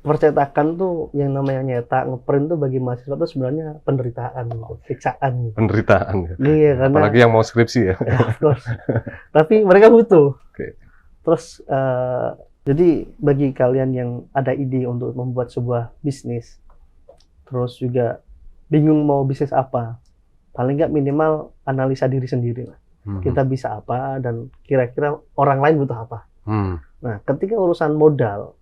percetakan tuh yang namanya nyetak, ngeprint tuh bagi mahasiswa tuh sebenarnya penderitaan gitu, siksaan gitu. Penderitaan ya. Iya, karena Apalagi yang mau skripsi ya. ya of course. Tapi mereka butuh. Oke. Terus jadi bagi kalian yang ada ide untuk membuat sebuah bisnis, terus juga bingung mau bisnis apa, paling nggak minimal analisa diri sendiri lah. Kita bisa apa dan kira-kira orang lain butuh apa. Nah, ketika urusan modal,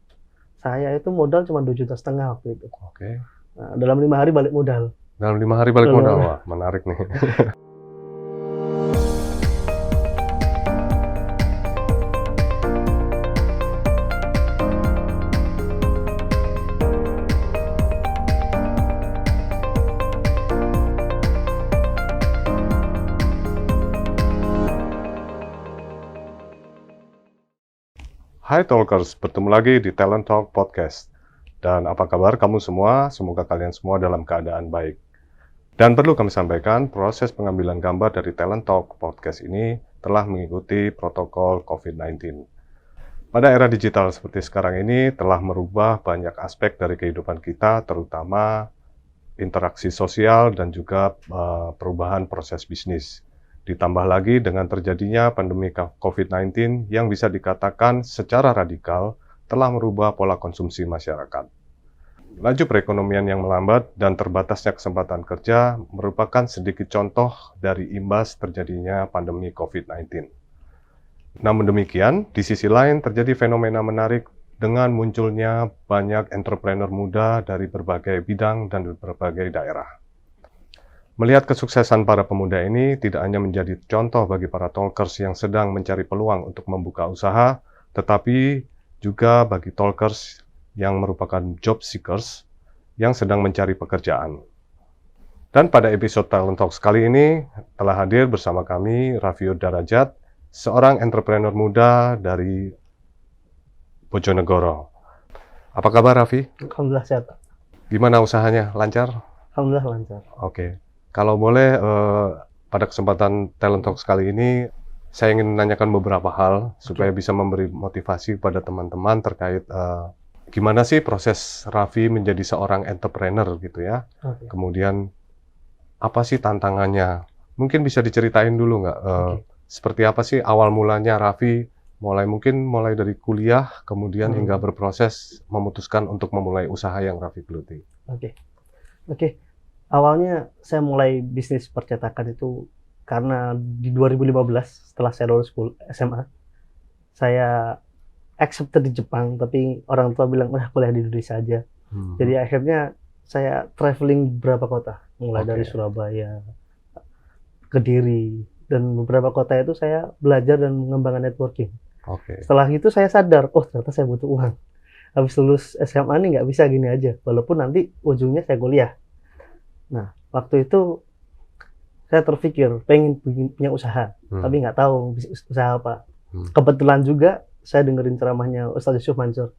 saya itu modal cuma 2,5 juta waktu itu. Oke. Nah, dalam 5 hari balik modal. Dalam 5 hari balik modal, wah menarik nih. Hai Talkers, bertemu lagi di Talent Talk Podcast. Dan apa kabar kamu semua? Semoga kalian semua dalam keadaan baik. Dan perlu kami sampaikan, proses pengambilan gambar dari Talent Talk Podcast ini telah mengikuti protokol COVID-19. Pada era digital seperti sekarang ini telah merubah banyak aspek dari kehidupan kita, terutama interaksi sosial dan juga perubahan proses bisnis. Ditambah lagi dengan terjadinya pandemi COVID-19 yang bisa dikatakan secara radikal telah merubah pola konsumsi masyarakat. Laju perekonomian yang melambat dan terbatasnya kesempatan kerja merupakan sedikit contoh dari imbas terjadinya pandemi COVID-19. Namun demikian, di sisi lain terjadi fenomena menarik dengan munculnya banyak entrepreneur muda dari berbagai bidang dan berbagai daerah. Melihat kesuksesan para pemuda ini tidak hanya menjadi contoh bagi para talkers yang sedang mencari peluang untuk membuka usaha, tetapi juga bagi talkers yang merupakan job seekers yang sedang mencari pekerjaan. Dan pada episode Talent Talks kali ini telah hadir bersama kami Raffiud Darajat, seorang entrepreneur muda dari Bojonegoro. Apa kabar Raffi? Alhamdulillah sehat. Gimana usahanya? Lancar? Alhamdulillah lancar. Oke. Kalau boleh, pada kesempatan Talent Talks kali ini, saya ingin menanyakan beberapa hal supaya bisa memberi motivasi kepada teman-teman terkait gimana sih proses Raffi menjadi seorang entrepreneur gitu ya. Kemudian, apa sih tantangannya? Mungkin bisa diceritain dulu nggak? Seperti apa sih awal mulanya Raffi mulai dari kuliah, kemudian hingga berproses memutuskan untuk memulai usaha yang Raffi geluti. Oke. Awalnya saya mulai bisnis percetakan itu karena di 2015 setelah saya lulus SMA, saya accepted di Jepang, tapi orang tua bilang udah kuliah di Indonesia aja. Jadi akhirnya saya traveling beberapa kota, mulai dari Surabaya, Kediri, dan beberapa kota itu saya belajar dan mengembangkan networking. Setelah itu saya sadar, oh ternyata saya butuh uang. Habis lulus SMA nih nggak bisa gini aja, walaupun nanti ujungnya saya kuliah. Nah, waktu itu saya terpikir pengen punya usaha, tapi nggak tahu usaha apa. Kebetulan juga saya dengerin ceramahnya Ustaz Yusuf Mansur.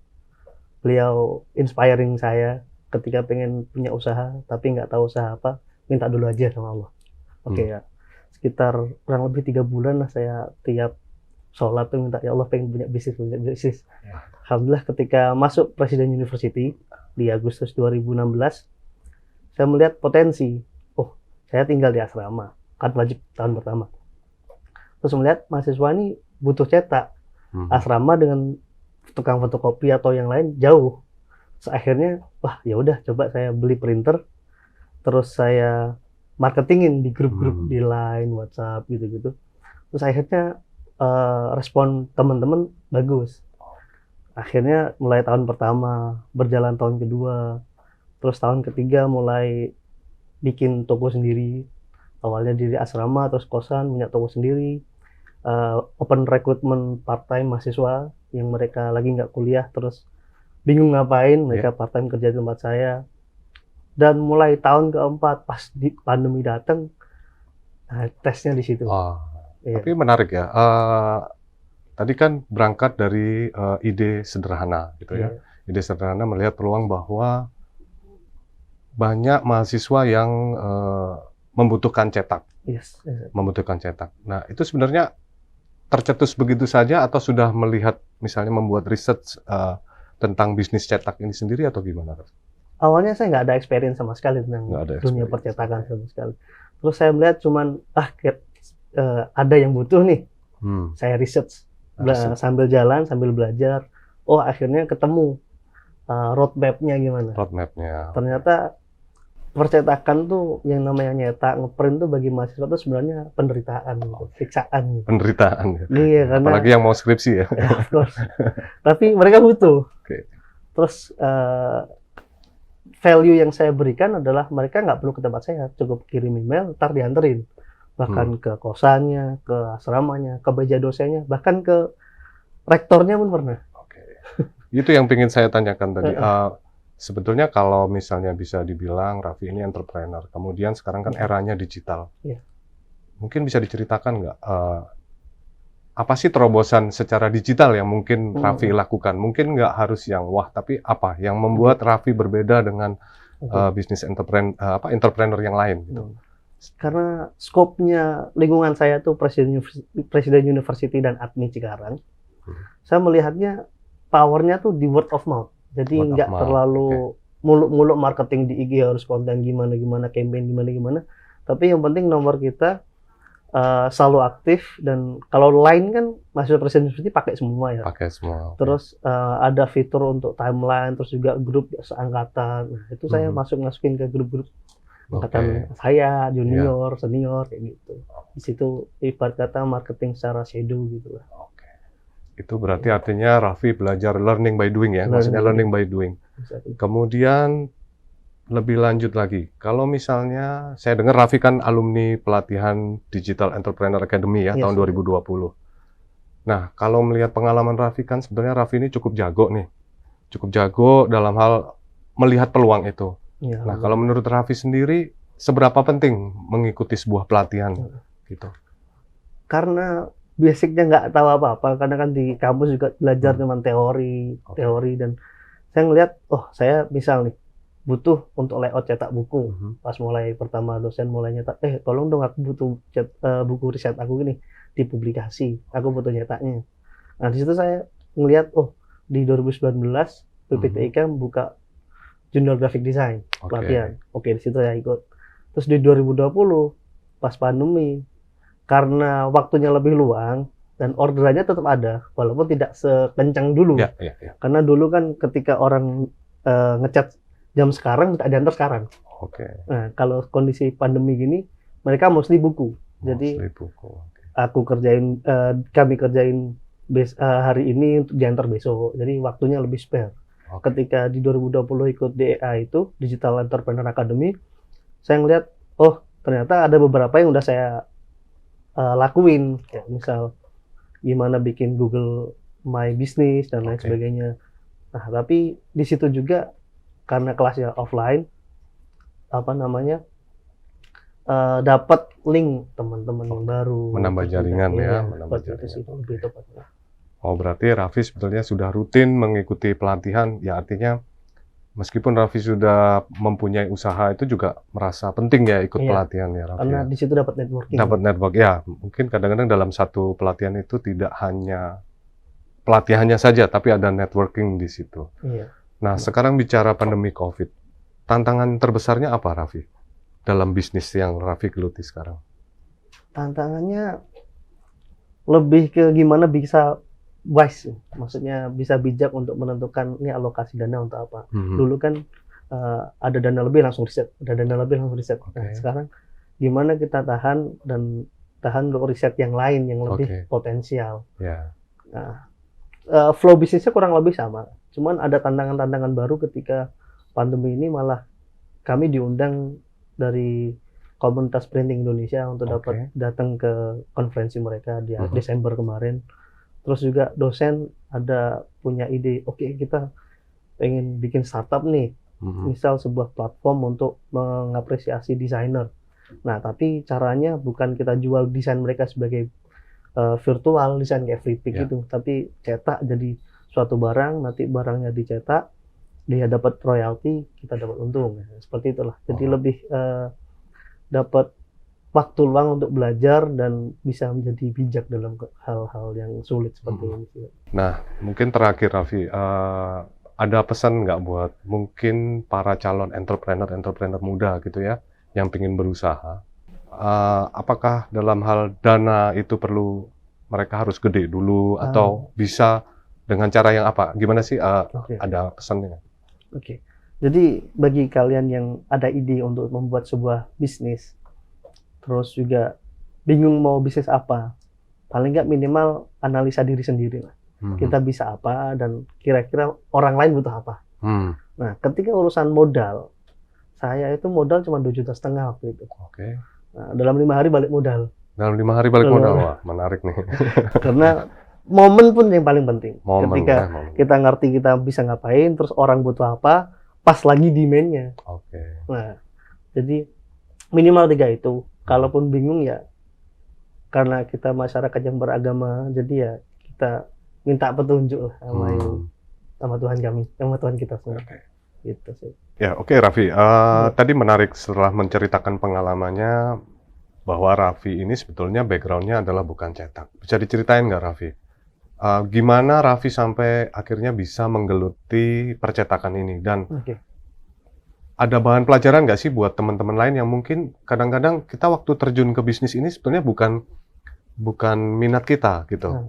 Beliau inspiring saya ketika pengen punya usaha, tapi nggak tahu usaha apa, minta dulu aja sama Allah. Ya, sekitar kurang lebih 3 bulan lah saya tiap sholat tuh minta, ya Allah pengen punya bisnis. Alhamdulillah ketika masuk Presiden University di Agustus 2016, saya melihat potensi. Oh, saya tinggal di asrama, kan wajib tahun pertama. Terus melihat mahasiswa ini butuh cetak. Asrama dengan tukang fotokopi atau yang lain jauh. Terus akhirnya, wah ya udah coba saya beli printer. Terus saya marketingin di grup-grup di Line, WhatsApp gitu-gitu. Terus akhirnya respon teman-teman bagus. Akhirnya mulai tahun pertama, berjalan tahun kedua, terus tahun ketiga mulai bikin toko sendiri. Awalnya di asrama, terus kosan, punya toko sendiri. Open recruitment part-time mahasiswa yang mereka lagi nggak kuliah, terus bingung ngapain, mereka part-time kerja di tempat saya. Dan mulai tahun keempat, pas pandemi datang, tesnya di situ. Tapi menarik ya. Tadi kan berangkat dari ide sederhana, gitu ya. Ide sederhana melihat peluang bahwa banyak mahasiswa yang membutuhkan cetak. Membutuhkan cetak. Nah, itu sebenarnya tercetus begitu saja atau sudah melihat misalnya membuat riset tentang bisnis cetak ini sendiri atau gimana? Awalnya saya nggak ada experience sama sekali tentang dunia percetakan sama sekali. Terus saya melihat cuman ada yang butuh nih. Saya research sambil jalan, sambil belajar. Oh, akhirnya ketemu roadmap-nya gimana. Ternyata percetakan tuh yang namanya nyetak, ngeprint tuh bagi mahasiswa tuh sebenarnya penderitaan, siksaan. Gitu. Penderitaan ya? Iya, karena apalagi yang mau skripsi ya? Ya, of course. Tapi mereka butuh. Terus value yang saya berikan adalah mereka nggak perlu ke tempat saya, cukup kirim email, ntar dianterin. Bahkan ke kosannya, ke asramanya, ke meja dosennya, bahkan ke rektornya pun pernah. Itu yang ingin saya tanyakan tadi. Sebetulnya kalau misalnya bisa dibilang Raffi ini entrepreneur, kemudian sekarang kan eranya digital. Mungkin bisa diceritakan nggak, apa sih terobosan secara digital yang mungkin Raffi lakukan? Mungkin nggak harus yang wah, tapi apa yang membuat Raffi berbeda dengan bisnis entrepreneur yang lain? Gitu. Karena skopnya lingkungan saya tuh Presiden University dan Admi Cikarang, saya melihatnya powernya tuh di word of mouth. Jadi nggak terlalu muluk-muluk marketing di IG harus konten gimana-gimana, campaign gimana-gimana. Tapi yang penting nomor kita selalu aktif, dan kalau lain kan mahasiswa Presiden University pakai semua ya. Pakai semua. Terus ada fitur untuk timeline, terus juga grup seangkatan. Nah, itu saya masukin ke grup-grup angkatan saya, junior, senior kayak gitu. Di situ ibarat kata marketing secara shadow gitu lah. Itu berarti artinya Raffi belajar learning by doing ya, maksudnya learning by doing. Kemudian lebih lanjut lagi, kalau misalnya saya dengar Raffi kan alumni pelatihan Digital Entrepreneur Academy ya, tahun 2020. Nah, kalau melihat pengalaman Raffi kan sebenarnya Raffi ini cukup jago dalam hal melihat peluang itu. Nah, kalau menurut Raffi sendiri, seberapa penting mengikuti sebuah pelatihan gitu? Karena basicnya nggak tahu apa-apa, karena kan di kampus juga belajar cuma teori, dan saya ngelihat, saya misal nih butuh untuk layout cetak buku. Pas mulai pertama dosen mulai nyetak, tolong dong aku butuh buku riset aku ini dipublikasi, aku butuh nyetaknya. Nah di situ saya ngelihat, di 2019 PPTIK buka junior graphic design pelatihan. Di situ saya ikut. Terus di 2020 pas pandemi, karena waktunya lebih luang dan orderannya tetap ada, walaupun tidak sekencang dulu. Karena dulu kan ketika orang ngecat jam sekarang, minta diantar sekarang. Nah, kalau kondisi pandemi gini, mereka mostly buku. Jadi kami kerjain hari ini untuk diantar besok. Jadi waktunya lebih spare. Ketika di 2020 ikut DEA itu, Digital Entrepreneur Academy, saya ngeliat, ternyata ada beberapa yang udah saya lakuin, kayak misal gimana bikin Google My Business dan lain sebagainya. Nah, tapi di situ juga karena kelasnya offline, dapat link teman-teman yang baru, menambah jaringan menambah jaringan. Berarti Raffi sebetulnya sudah rutin mengikuti pelatihan, ya artinya meskipun Raffi sudah mempunyai usaha itu juga merasa penting ya ikut pelatihan ya Raffi. Karena di situ dapat networking. Dapat network ya, mungkin kadang-kadang dalam satu pelatihan itu tidak hanya pelatihannya saja, tapi ada networking di situ. Nah, sekarang bicara pandemi COVID, tantangan terbesarnya apa Raffi dalam bisnis yang Raffi geluti sekarang? Tantangannya lebih ke gimana bisa wise, maksudnya bisa bijak untuk menentukan ini alokasi dana untuk apa. Dulu kan ada dana lebih langsung riset, Nah, sekarang gimana kita tahan untuk riset yang lain yang lebih potensial. Nah, flow bisnisnya kurang lebih sama, cuman ada tantangan-tantangan baru ketika pandemi ini. Malah kami diundang dari komunitas printing Indonesia untuk dapat datang ke konferensi mereka di Desember kemarin. Terus juga dosen ada punya ide, kita pengen bikin startup nih, misal sebuah platform untuk mengapresiasi desainer. Nah, tapi caranya bukan kita jual desain mereka sebagai virtual desain kayak free pick gitu, tapi cetak jadi suatu barang, nanti barangnya dicetak, dia dapat royalti, kita dapat untung. Seperti itulah. Jadi lebih dapat waktu luang untuk belajar dan bisa menjadi bijak dalam hal-hal yang sulit seperti ini. Nah, mungkin terakhir Raffi, ada pesan nggak buat mungkin para calon entrepreneur muda gitu ya, yang pengen berusaha? Apakah dalam hal dana itu perlu mereka harus gede dulu atau bisa dengan cara yang apa? Gimana sih? Ada pesannya? Oke. Jadi bagi kalian yang ada ide untuk membuat sebuah bisnis, terus juga bingung mau bisnis apa, paling nggak minimal analisa diri sendiri lah. Kita bisa apa dan kira-kira orang lain butuh apa. Nah, ketika urusan modal, saya itu modal cuma 2,5 juta waktu itu. Oke. Nah, dalam 5 hari balik modal. Dalam 5 hari balik modal, wah menarik nih. Karena momen pun yang paling penting. Momen, ketika kita ngerti kita bisa ngapain, terus orang butuh apa, pas lagi demand-nya. Oke. Nah, jadi minimal 3 itu. Kalaupun bingung ya, karena kita masyarakat yang beragama, jadi ya kita minta petunjuk lah sama Tuhan kami, sama Tuhan kita semua. Gitu sih. Ya, oke, Raffi. Tadi menarik setelah menceritakan pengalamannya bahwa Raffi ini sebetulnya background-nya adalah bukan cetak. Bisa diceritain nggak, Raffi? Gimana Raffi sampai akhirnya bisa menggeluti percetakan ini? Dan ada bahan pelajaran nggak sih buat teman-teman lain yang mungkin kadang-kadang kita waktu terjun ke bisnis ini sebetulnya bukan minat kita gitu.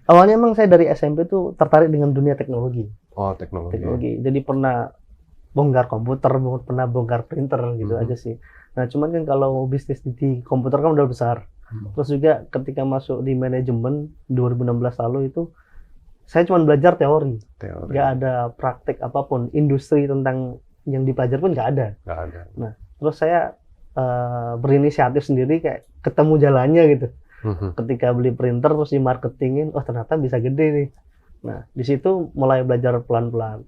Awalnya emang saya dari SMP tuh tertarik dengan dunia teknologi. Oh, teknologi. Jadi pernah bongkar komputer, pernah bongkar printer gitu aja sih. Nah, cuman kan kalau bisnis di komputer kan udah besar. Terus juga ketika masuk di manajemen 2016 lalu itu saya cuma belajar teori. Nggak ada praktek apapun. Industri tentang yang dipelajari pun nggak ada. Nah, terus saya berinisiatif sendiri kayak ketemu jalannya gitu. Ketika beli printer terus di marketingin, oh ternyata bisa gede nih. Nah, di situ mulai belajar pelan-pelan.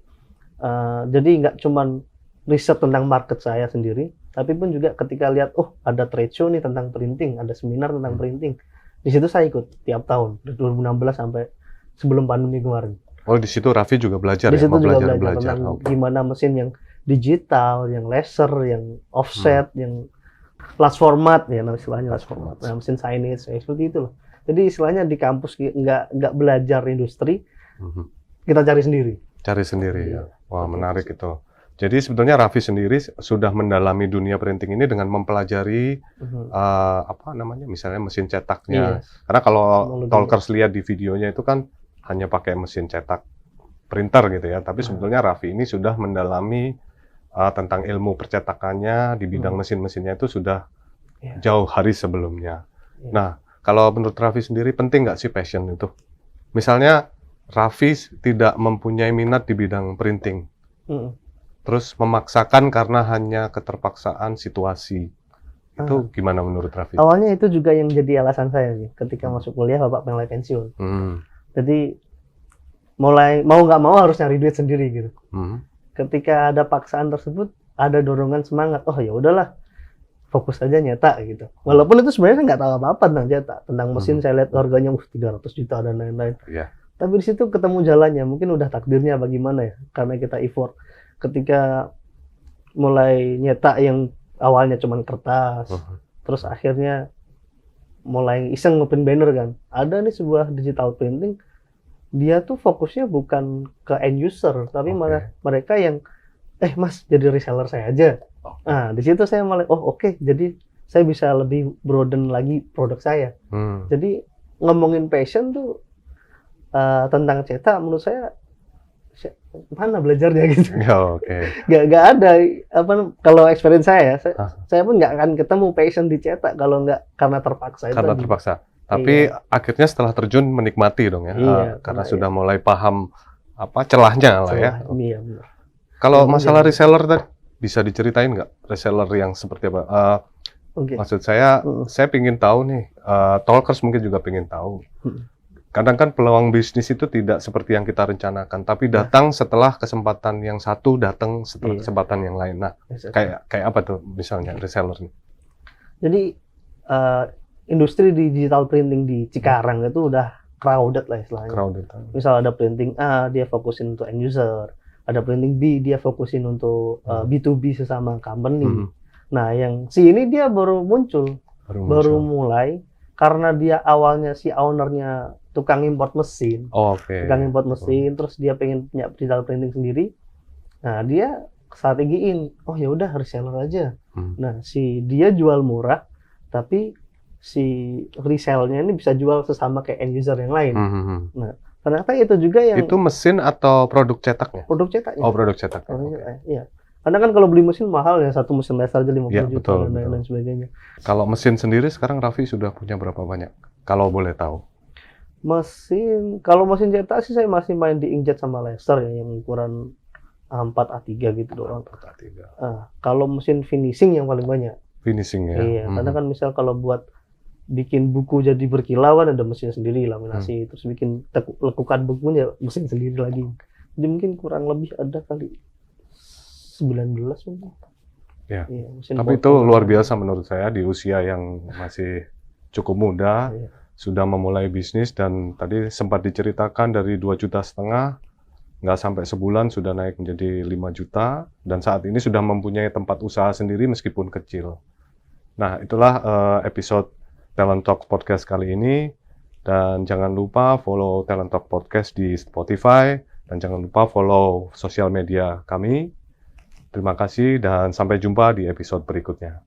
Jadi nggak cuman riset tentang market saya sendiri, tapi pun juga ketika lihat, oh ada trade show nih tentang printing, ada seminar tentang printing. Di situ saya ikut tiap tahun, dari 2016 sampai sebelum pandemi kemarin. Oh, di situ Raffi juga belajar di ya? Di situ juga belajar tentang gimana mesin yang digital, yang laser, yang offset, yang large format ya, istilahnya large format. Nah, mesin signage seperti itu loh. Jadi istilahnya di kampus nggak belajar industri, kita cari sendiri. Cari sendiri ya. Wah, menarik itu. Jadi sebetulnya Raffi sendiri sudah mendalami dunia printing ini dengan mempelajari misalnya mesin cetaknya. Karena kalau Talkers lihat di videonya itu kan hanya pakai mesin cetak printer gitu ya. Tapi sebetulnya Raffi ini sudah mendalami tentang ilmu percetakannya di bidang mesin-mesinnya itu sudah jauh hari sebelumnya. Nah, kalau menurut Raffi sendiri penting nggak sih passion itu? Misalnya Raffi tidak mempunyai minat di bidang printing, terus memaksakan karena hanya keterpaksaan situasi. Itu gimana menurut Raffi? Awalnya itu juga yang jadi alasan saya sih. Ketika masuk kuliah, bapak mulai pensiun. Jadi mulai mau nggak mau harus nyari duit sendiri gitu. Ketika ada paksaan tersebut, ada dorongan semangat. Oh ya udahlah, fokus aja nyetak gitu. Walaupun itu sebenarnya nggak tahu apa-apa tentang cetak, tentang mesin. Saya lihat harganya 300 juta dan lain-lain. Tapi di situ ketemu jalannya. Mungkin udah takdirnya bagaimana ya, karena kita effort. Ketika mulai nyetak yang awalnya cuma kertas, terus akhirnya mulai iseng ngeprint banner kan. Ada nih sebuah digital printing. Dia tuh fokusnya bukan ke end user, tapi malah mereka yang, mas jadi reseller saya aja. Nah, di situ saya malah, jadi saya bisa lebih broaden lagi produk saya. Jadi ngomongin passion tuh tentang cetak, menurut saya mana belajarnya gitu. Gak ada kalau experience saya pun nggak akan ketemu passion di cetak kalau nggak karena terpaksa. Terpaksa. Tapi akhirnya setelah terjun menikmati dong ya, karena sudah mulai paham celahnya lah ya. Iya, benar. Kalau masalah reseller tadi, bisa diceritain nggak reseller yang seperti apa? Maksud saya pingin tahu nih, Talkers mungkin juga pingin tahu. Kadang kan peluang bisnis itu tidak seperti yang kita rencanakan, tapi datang setelah kesempatan yang satu, datang setelah kesempatan yang lain. Nah, kayak apa tuh misalnya reseller nih? Jadi industri di digital printing di Cikarang itu udah crowded lah istilahnya. Misal ada printing A, dia fokusin untuk end user. Ada printing B, dia fokusin untuk B2B sesama company. Nah, yang C ini dia baru muncul. Baru mulai. Karena dia awalnya si ownernya tukang import mesin. Oke. Tukang import mesin, terus dia pengen punya digital printing sendiri. Nah, dia strategiin, oh ya udah reseller aja. Nah, dia jual murah, tapi si resellnya ini bisa jual sesama kayak end user yang lain. Nah, ternyata itu juga yang... Itu mesin atau produk cetaknya? Produk cetaknya. Oh, produk cetaknya. Iya. Karena kan kalau beli mesin mahal ya, satu mesin laser aja 50 ya, juta betul, dan lain sebagainya. Kalau mesin sendiri sekarang Raffi sudah punya berapa banyak? Kalau boleh tahu. Kalau mesin cetak sih saya masih main di inkjet sama laser ya, yang ukuran A4 A3 gitu doang. Kalau mesin finishing yang paling banyak. Finishing ya. Iya, karena kan misal kalau buat bikin buku jadi berkilauan ada mesin sendiri, laminasi, terus bikin lekukan bukunya mesin sendiri lagi. Jadi mungkin kurang lebih ada kali 19 mungkin. Ya. Iya, tapi itu luar biasa menurut saya di usia yang masih cukup muda, sudah memulai bisnis, dan tadi sempat diceritakan dari 2,5 juta, nggak sampai sebulan sudah naik menjadi 5 juta, dan saat ini sudah mempunyai tempat usaha sendiri meskipun kecil. Nah, itulah episode Talent Talk Podcast kali ini, dan jangan lupa follow Talent Talk Podcast di Spotify, dan jangan lupa follow sosial media kami. Terima kasih dan sampai jumpa di episode berikutnya.